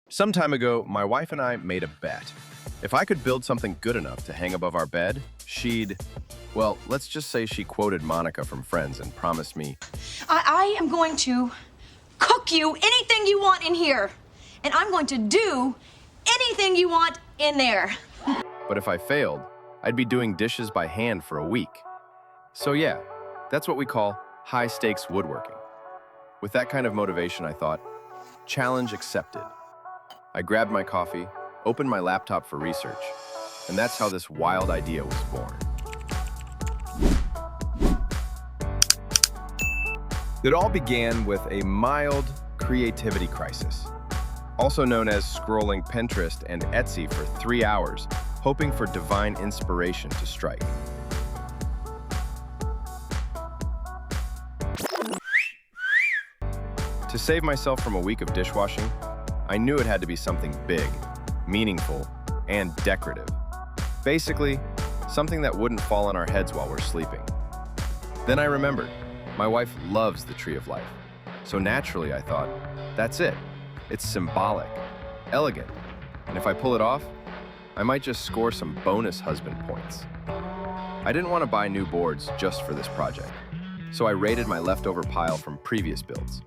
Some time ago, my wife and I made a bet. If I could build something good enough to hang above our bed, well, let's just say she quoted Monica from Friends and promised me, I am going to cook you anything you want in here. And I'm going to do anything you want in there. but if I failed, I'd be doing dishes by hand for a week. So yeah, that's what we call high-stakes woodworking. With that kind of motivation, I thought, challenge accepted. I grabbed my coffee, opened my laptop for research, and that's how this wild idea was born. It all began with a mild creativity crisis, also known as scrolling Pinterest and Etsy for 3 hours, hoping for divine inspiration to strike. To save myself from a week of dishwashing, I knew it had to be something big, meaningful, and decorative. Basically, something that wouldn't fall on our heads while we're sleeping. Then I remembered, my wife loves the Tree of Life. So naturally I thought, that's it. It's symbolic, elegant, and if I pull it off, I might just score some bonus husband points. I didn't want to buy new boards just for this project, so I raided my leftover pile from previous builds.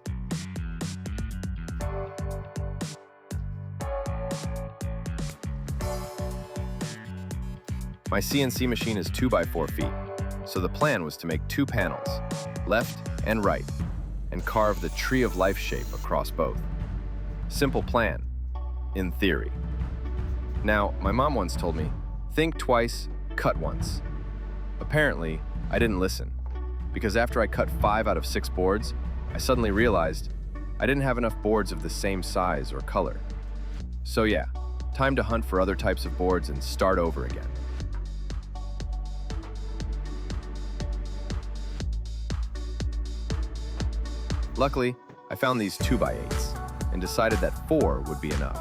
My CNC machine is 2 by 4 feet, so the plan was to make 2 panels, left and right, and carve the Tree of Life shape across both. Simple plan, in theory. Now, my mom once told me, think twice, cut once. Apparently, I didn't listen, because after I cut 5 out of 6 boards, I suddenly realized I didn't have enough boards of the same size or color. So yeah, time to hunt for other types of boards and start over again. Luckily, I found these 2 by 8s and decided that 4 would be enough.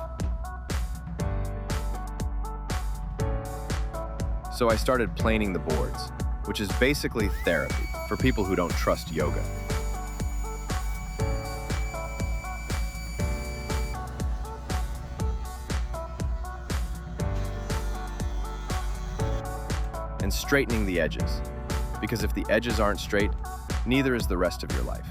So I started planing the boards, which is basically therapy for people who don't trust yoga. And straightening the edges, because if the edges aren't straight, neither is the rest of your life.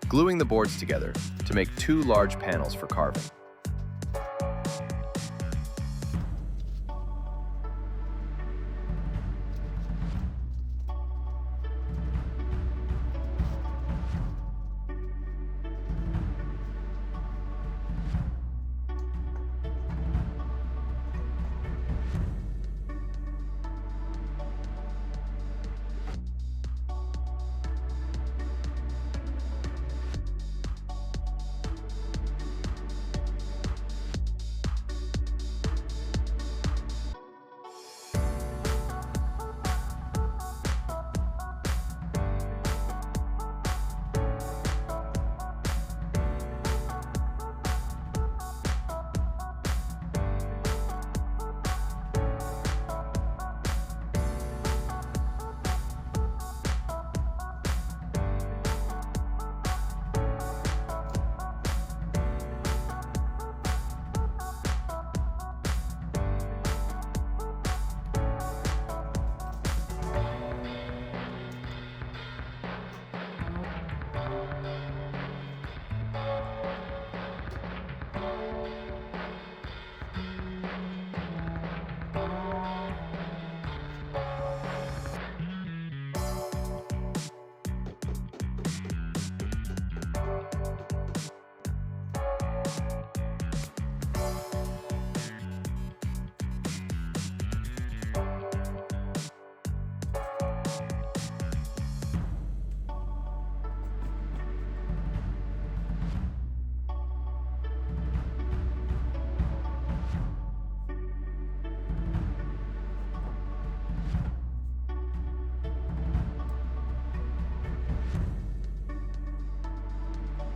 Gluing the boards together to make 2 large panels for carving.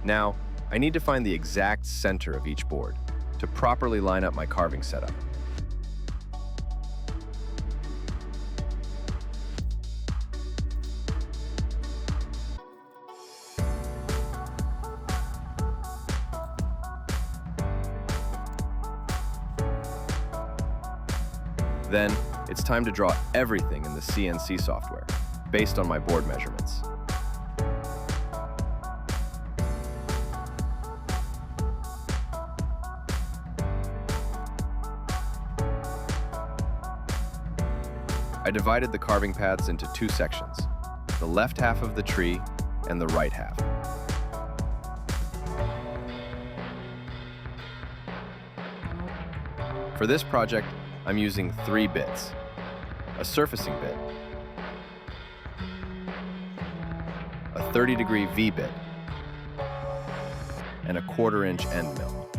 Now, I need to find the exact center of each board to properly line up my carving setup. Then, it's time to draw everything in the CNC software, based on my board measurements. I divided the carving paths into two sections, the left half of the tree and the right half. For this project, I'm using 3 bits, a surfacing bit, a 30-degree V-bit, and a 1/4-inch end mill.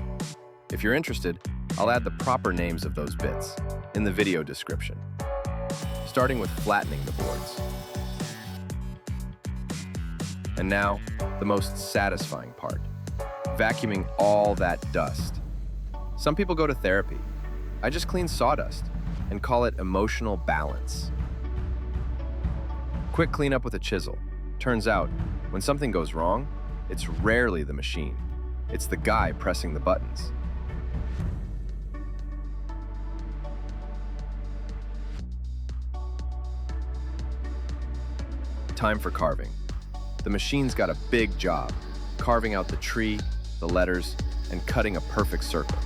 If you're interested, I'll add the proper names of those bits in the video description, starting with flattening the boards. And now, the most satisfying part, vacuuming all that dust. Some people go to therapy. I just clean sawdust and call it emotional balance. Quick cleanup with a chisel. Turns out, when something goes wrong, it's rarely the machine. It's the guy pressing the buttons. Time for carving. The machine's got a big job, carving out the tree, the letters, and cutting a perfect circle.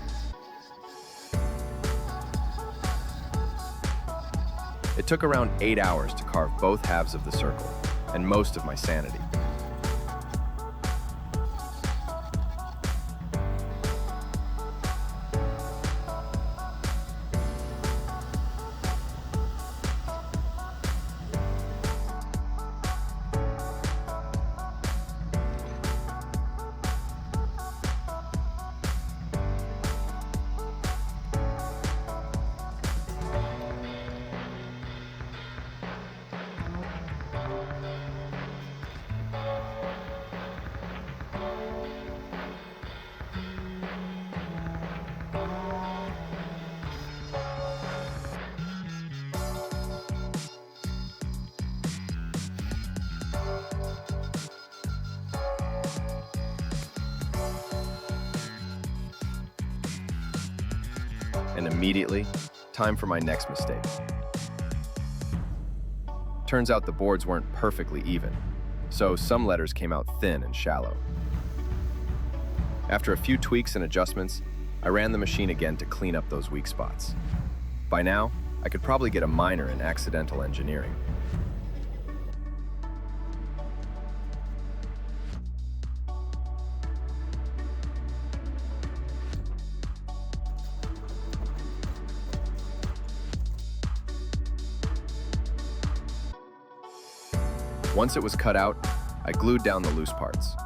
It took around 8 hours to carve both halves of the circle, and most of my sanity. And immediately, time for my next mistake. Turns out the boards weren't perfectly even, so some letters came out thin and shallow. After a few tweaks and adjustments, I ran the machine again to clean up those weak spots. By now, I could probably get a minor in accidental engineering. Once it was cut out, I glued down the loose parts.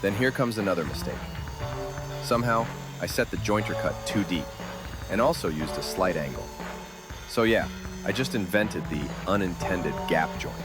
Then here comes another mistake. Somehow, I set the jointer cut too deep, and also used a slight angle. So yeah, I just invented the unintended gap joint.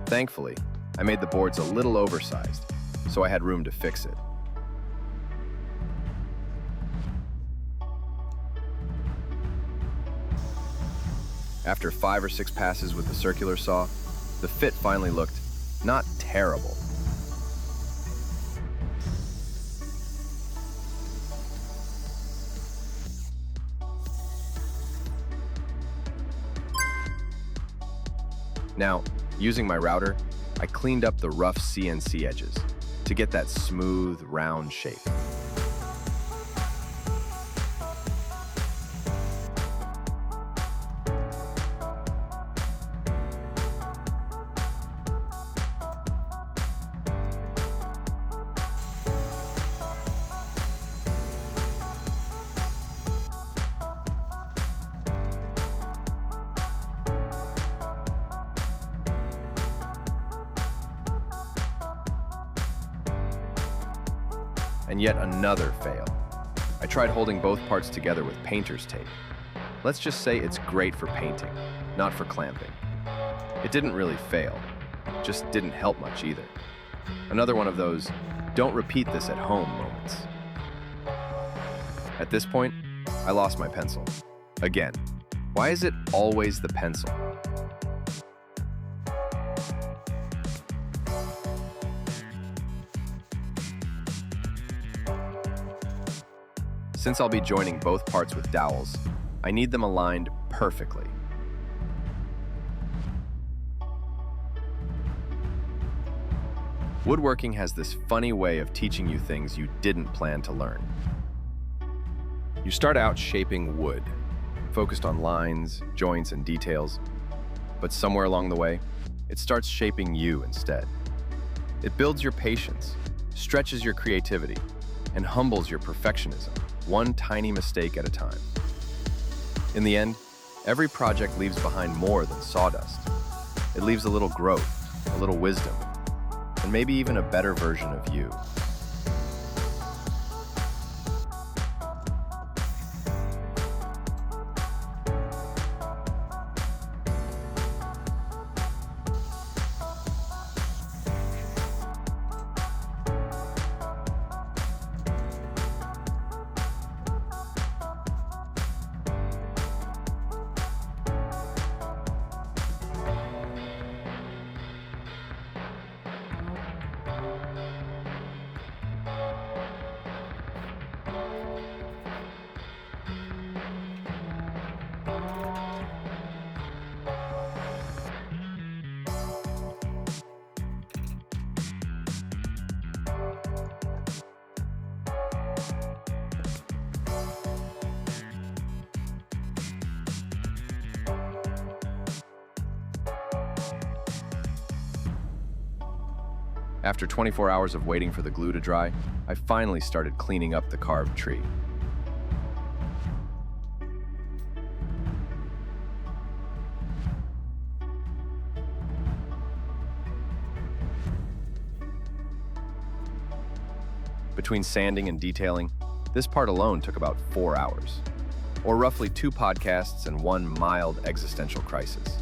Thankfully, I made the boards a little oversized, so I had room to fix it. After 5 or 6 passes with the circular saw, the fit finally looked not terrible. Now, using my router, I cleaned up the rough CNC edges. to get that smooth, round shape. And yet another fail. I tried holding both parts together with painter's tape. Let's just say it's great for painting, not for clamping. It didn't really fail, just didn't help much either. Another one of those, don't repeat this at home moments. At this point, I lost my pencil. Again, why is it always the pencil? Since I'll be joining both parts with dowels, I need them aligned perfectly. Woodworking has this funny way of teaching you things you didn't plan to learn. You start out shaping wood, focused on lines, joints, and details, but somewhere along the way, it starts shaping you instead. It builds your patience, stretches your creativity, and humbles your perfectionism, one tiny mistake at a time. In the end, every project leaves behind more than sawdust. It leaves a little growth, a little wisdom, and maybe even a better version of you. After 24 hours of waiting for the glue to dry, I finally started cleaning up the carved tree. Between sanding and detailing, this part alone took about 4 hours, or roughly 2 podcasts and 1 mild existential crisis.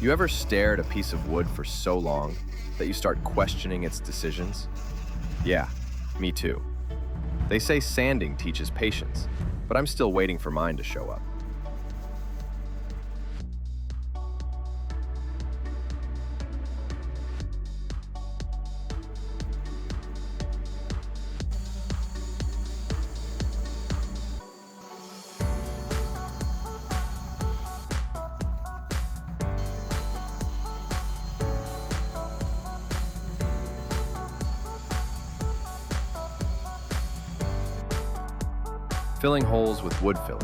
You ever stare at a piece of wood for so long that you start questioning its decisions? Yeah, me too. They say sanding teaches patience, but I'm still waiting for mine to show up. filling holes with wood filler,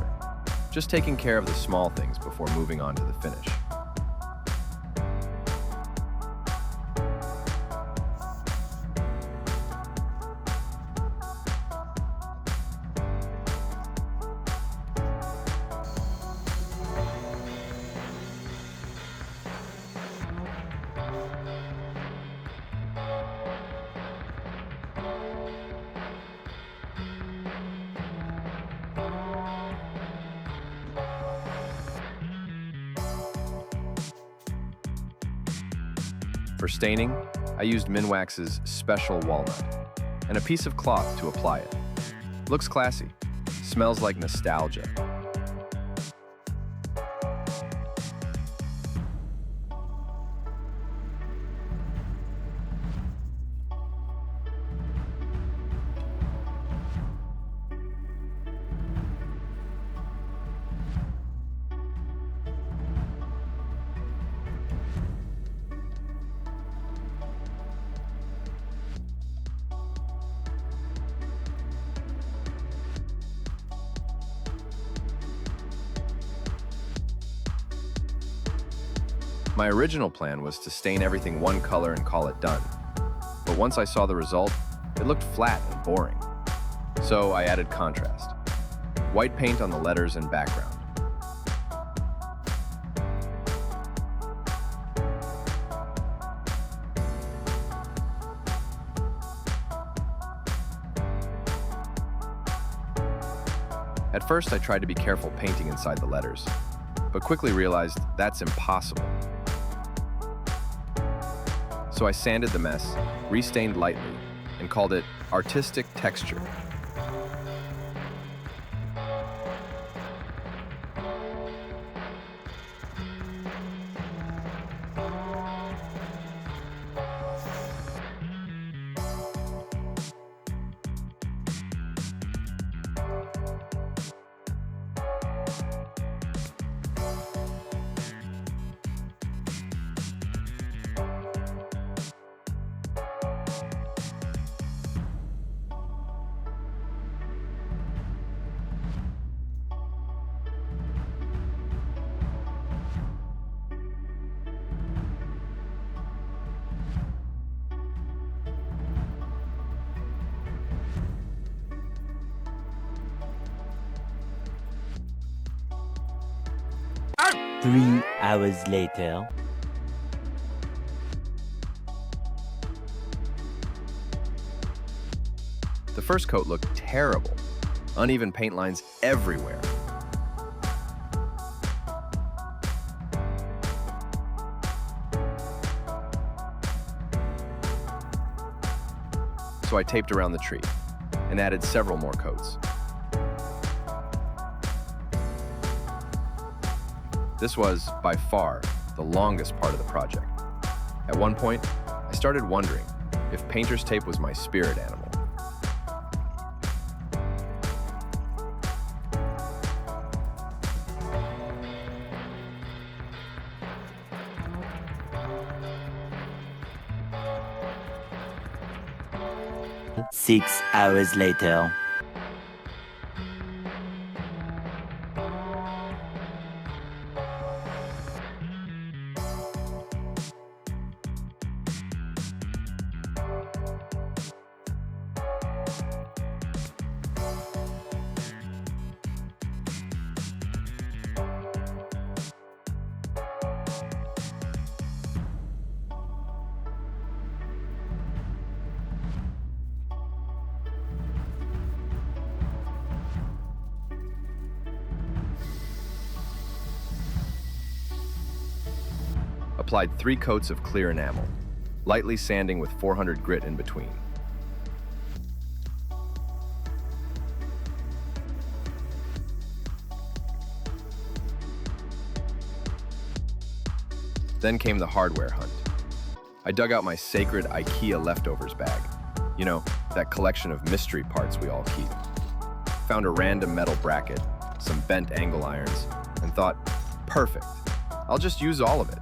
just taking care of the small things before moving on to the finish. For staining, I used Minwax's Special Walnut and a piece of cloth to apply it. Looks classy, smells like nostalgia. My original plan was to stain everything one color and call it done. But once I saw the result, it looked flat and boring. So I added contrast. White paint on the letters and background. At first, I tried to be careful painting inside the letters, but quickly realized that's impossible. So I sanded the mess, restained lightly, and called it artistic texture. Three hours later. The first coat looked terrible. Uneven paint lines everywhere. So I taped around the tree and added several more coats. This was, by far, the longest part of the project. At one point, I started wondering if painter's tape was my spirit animal. Six hours later. Applied 3 coats of clear enamel, lightly sanding with 400 grit in between. Then came the hardware hunt. I dug out my sacred IKEA leftovers bag. You know, that collection of mystery parts we all keep. Found a random metal bracket, some bent angle irons, and thought, perfect, I'll just use all of it.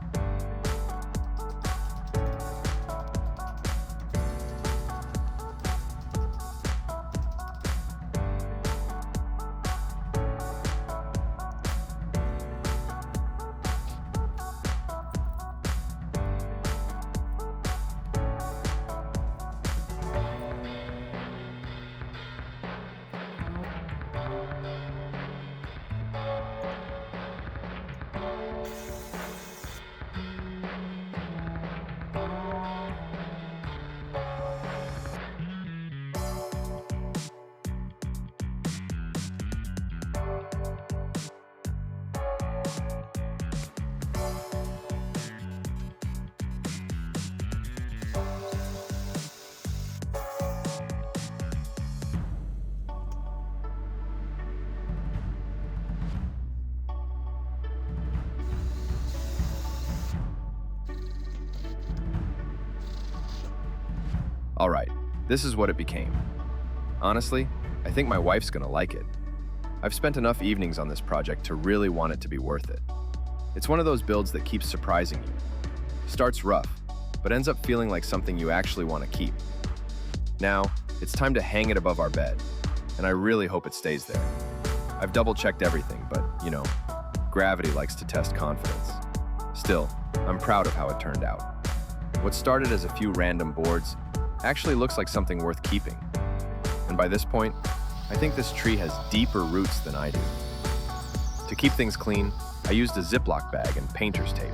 All right, this is what it became. Honestly, I think my wife's gonna like it. I've spent enough evenings on this project to really want it to be worth it. It's one of those builds that keeps surprising you. Starts rough, but ends up feeling like something you actually want to keep. Now, it's time to hang it above our bed, and I really hope it stays there. I've double-checked everything, but, gravity likes to test confidence. Still, I'm proud of how it turned out. What started as a few random boards actually looks like something worth keeping. And by this point, I think this tree has deeper roots than I do. To keep things clean, I used a Ziploc bag and painter's tape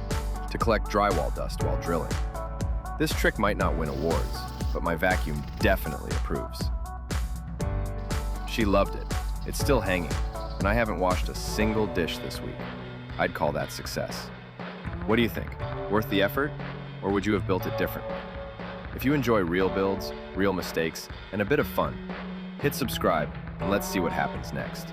to collect drywall dust while drilling. This trick might not win awards, but my vacuum definitely approves. She loved it. It's still hanging, and I haven't washed a single dish this week. I'd call that success. What do you think? Worth the effort? Or would you have built it differently? If you enjoy real builds, real mistakes, and a bit of fun, hit subscribe and let's see what happens next.